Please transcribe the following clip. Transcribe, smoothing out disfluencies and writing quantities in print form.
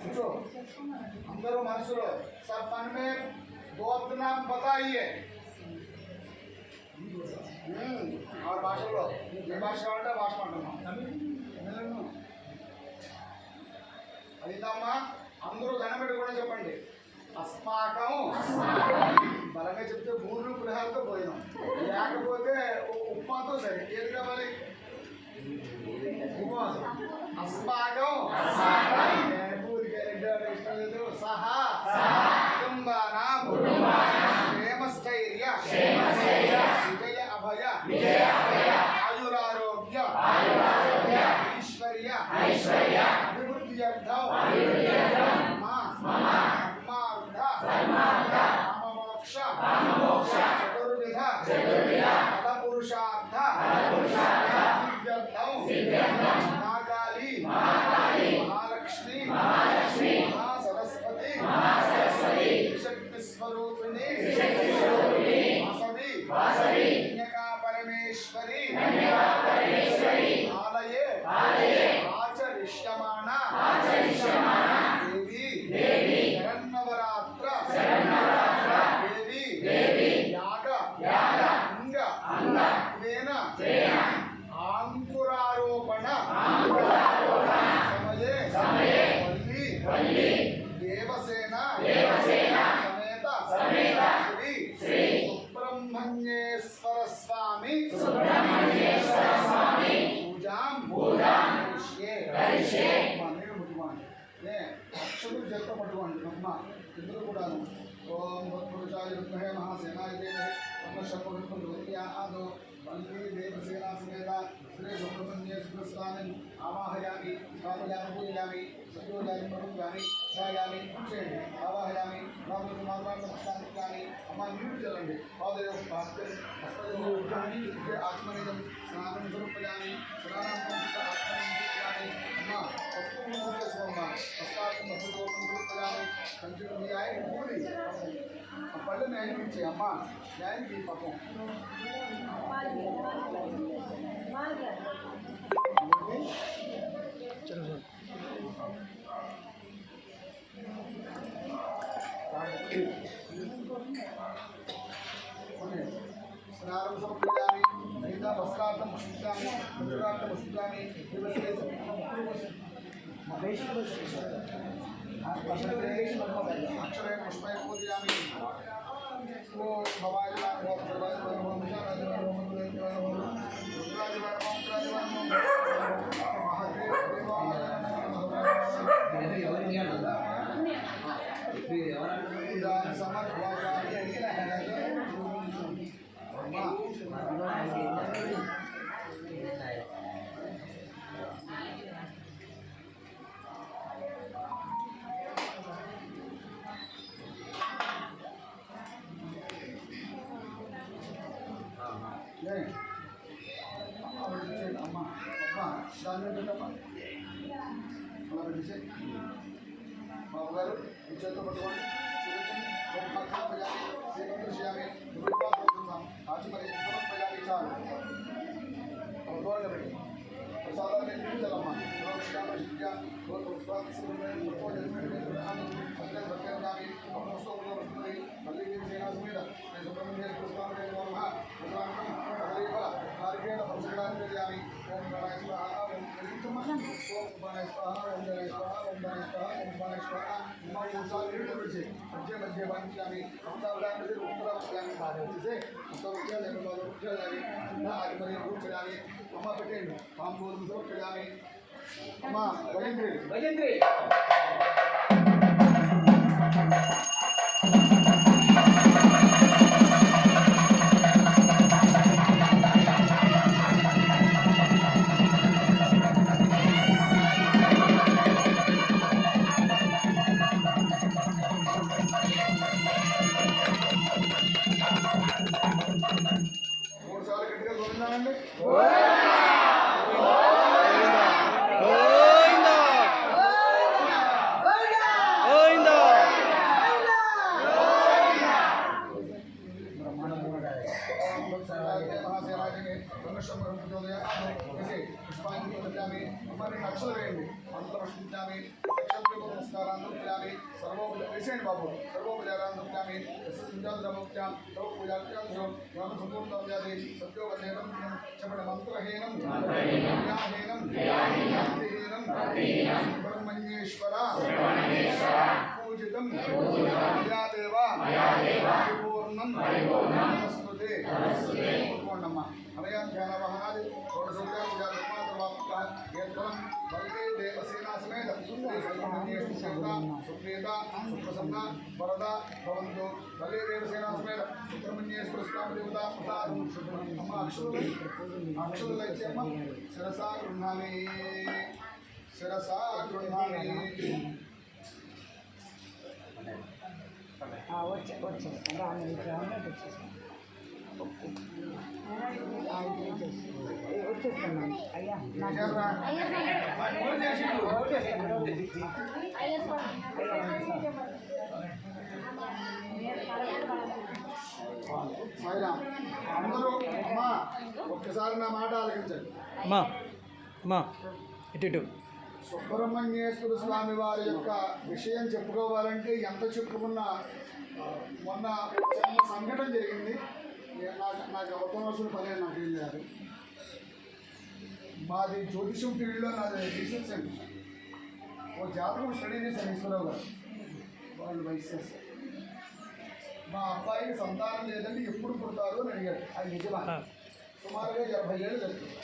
पूछो अंदर मनसुलो सब मन में दो अपना नाम बताइए। और భాషలో ఏ భాష కావాలంటే భాష అంటున్నాం అదిదమ్మా అందరూ దండం పెట్టి కూడా చెప్పండి అస్మాకం బలంగా చెప్తే మూడు పులిహారతో పోయినాం లేకపోతే ఉప్మాతో సరే ఏది కావాలి అస్మాకం పూరికి ఇష్టం లేదు సహా కుటుంబానాం క్షేమస్థైర్య విజయ అభయ ఆయురారోగ్య ఐశ్వర్య అభివృద్ధ్యర్థం మోక్ష చతుర్విధ పదపురుషార్థ సిద్ధ్యర్థం మహాకాళీ మహాలక్ష్మి మహాసరస్వతి శక్తి స్వరూపిణి వాసవి పరమేశ్వరి ఆలయే ఆచరిష్యమాణ దేవి శరన్నవరాత్ర దేవి యాగ అంగ అంకురారోపణ సమయే వల్లి దేవసేన సమేత శ్రీ సుబ్రహ్మణ్యేశ్వర స్వామి పూజాం కరిష్యే అక్షరులు చేత పట్టుకోండి బ్రహ్మ ఇద్దరు కూడాను ఓం పురుషాయ విద్మహే మహాసేనాయ ధీమహి తన్నో ఆదో వల్లి దేవసేనా సమేత శ్రీ సుబ్రహ్మణ్యేశ్వర స్వామిని ఆవాహయామి స్థాపయామి పూజయామి సత్యోజామి ప్రముఖామి ధ్యాయామి చేయండి ఆవాహయామి రాములకు మాత్రాన్ని అమ్మ నీరు చల్లండి పాదయో హస్తయోగాన్ని ఆత్మనిజం స్నానం సమర్పయామి స్నానం ఆత్మనిజాన్ని అమ్మ పసుపు చేసుకోమ్మ హస్తాత్మ సమర్పయామి కంచుడు మీ ఆయన పూడి ఆ పళ్ళు న్యాయం ఇచ్చే అమ్మ న్యాయానికి పాపం స్నానం సమర్పయామి మిగతా వస్త్రార్థం పుష్పించామి మంత్రార్థం పుష్పించామి అక్షరే పుష్పయ పూజయామి ఓ భవాయ బాబు గారు ఈ చేతితో పట్టుకోండి ఆచిపరి చాలు దూరంగా పెట్టి ప్రసాదాన్ని నిందించాలమ్మా మళ్ళీ మీద మార్గేణ పరిశీలనాన్ని ఓం గణాయ స్వాహ ఓం గణాయ స్వాహ ఓం గణాయ స్వాహ ఓం గణాయ స్వాహ ఓం గణాయ స్వాహ మూడుసార్లు నీళ్ళు పెట్టి మధ్య వాయించాలి అంతావడానికి ఉత్తరాన్ని వచ్చేసి అంతవృక్షాలు వృక్షాలి అది మరి కూర్చోడాలి అమ్మ పెట్టండి పాంపూరు సమర్పించాలి అమ్మ భజంత్రి పుష్పాన్ని అక్షలు వేయండి అంత పుష్పించామి नमस्कारान् सर्वोपचार बाबू सर्वोपचारान् समर्पयामि संजातमुख्यां तव पूजार्चनां ग्रामसम्पूर्णं जाते सत्योवनेनं चपडमन्त्रहीनं क्रियाहीनं ब्रह्मण्येश्वर पूजितं मया देव परिपूर्णं नमस्ते पूर्णम्मा हरयां ध्यानवहानादि षोडशोपचार पूजा धर्मान्तरवाक्यः यद्फलं बल्के देवसेना समेत सुप्रीता सुप्रसन्ना वरदा भवन्तु बल्के देवसेना समेत सुब्रह्मण्येश्वर स्वामी देवता प्रसादं अम्म अक्षुतलैत्यम्म शिरसा गृह्णामि వచ్చేస్తాను రాని విగ్రహంలో వచ్చేస్తున్నాను అయ్యా అందరూ అమ్మా ఒక్కసారి నా మాట ఆలకించండి అమ్మా అమ్మా ఇటు సుబ్రహ్మణ్యేశ్వర స్వామి వారి యొక్క విషయం చెప్పుకోవాలంటే ఎంత చెప్పుకున్నా మొన్న చిన్న సంఘటన జరిగింది. నాకు అవతవలసిన పని నాకు ఏం చేయాలి. మాది జ్యోతిషం ఫీల్డ్లో నాది రీసెర్చ్ అండి. ఓ జాతకం స్టడీ చేశాను ఈశ్వరరావు గారు, వాళ్ళు వైసెస్. మా అబ్బాయికి సంతానం లేదంటే ఎప్పుడు పుడతారు అని అడిగాడు. అది నిజమా? సుమారుగా 70 ఏళ్ళు జరుగుతుంది.